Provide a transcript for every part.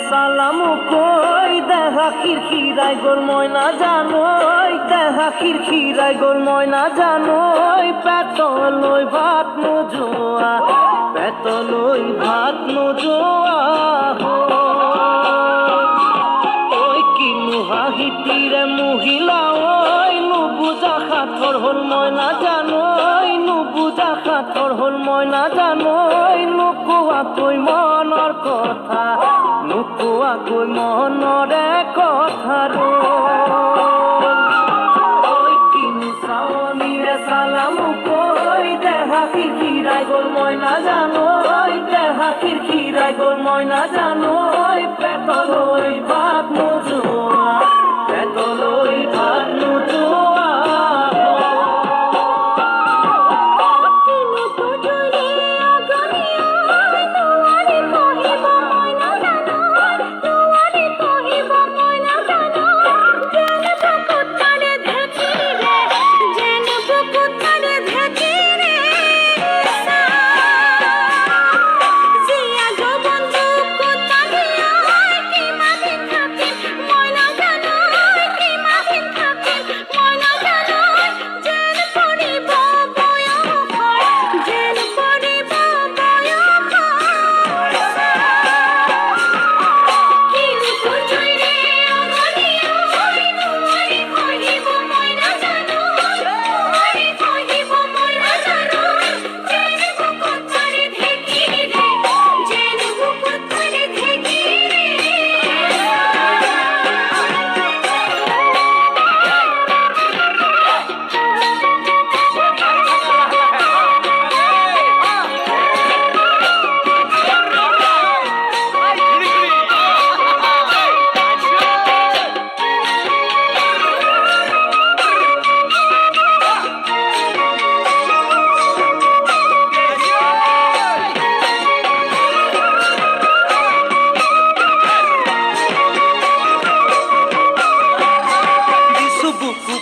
সালামু কই দেহা খিরখিরাই গোল ময়না জানোই দেহা খিরখিরাই গোল ময়না জানোই পেতলই ভাত নোজোয়া পেতলই ভাত নোজোয়া ওই কিনু হাহিতিরে মহিলা ওই নুবুজা খাথর হল ময়না জানোই নুবুজা খাথর হল ময়না জানোই নুকুয়া কই মনৰ কথা নুকুয়া কই মনৰে কথা ওই কিনু সাৱনীৰে সালামু কই দেহা খিৰখিৰাই গ'ল ময়না জানোই দেহা খিৰখিৰাই গ'ল ময়না জানোই পেটলৈ ভাত নোজোৱা পেটলৈ ভাত নোজোৱা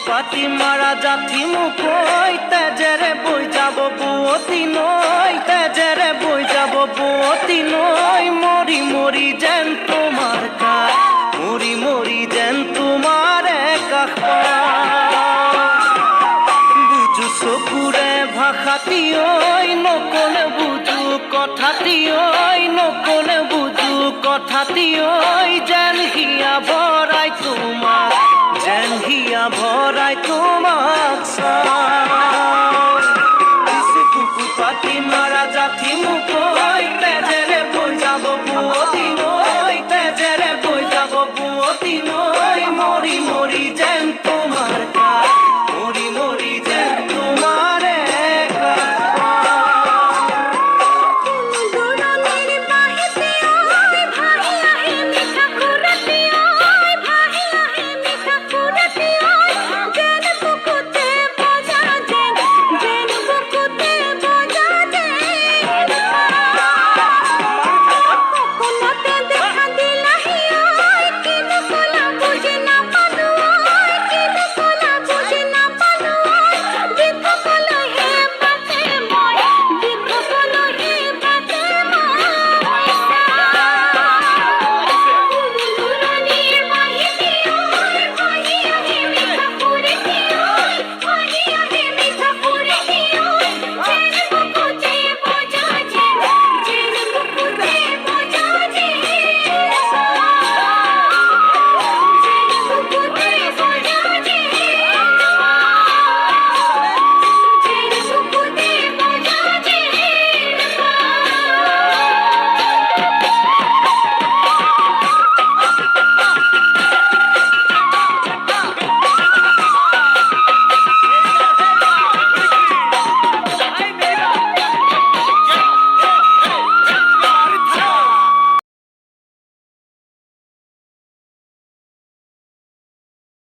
পাতি মারা জাতি মুকই তেজেরে বই যাব বুয়তি নই তেজেরে বই যাব বুয়তি নই মরি মরি যেন তোমার কাজ মরি মরি যেন তোমার কাষ বুঝু চকুরে ভাষাটি ঐ নকলে বুঝু কথাটি ঐ নকলে বুঝু কথাটি ঐ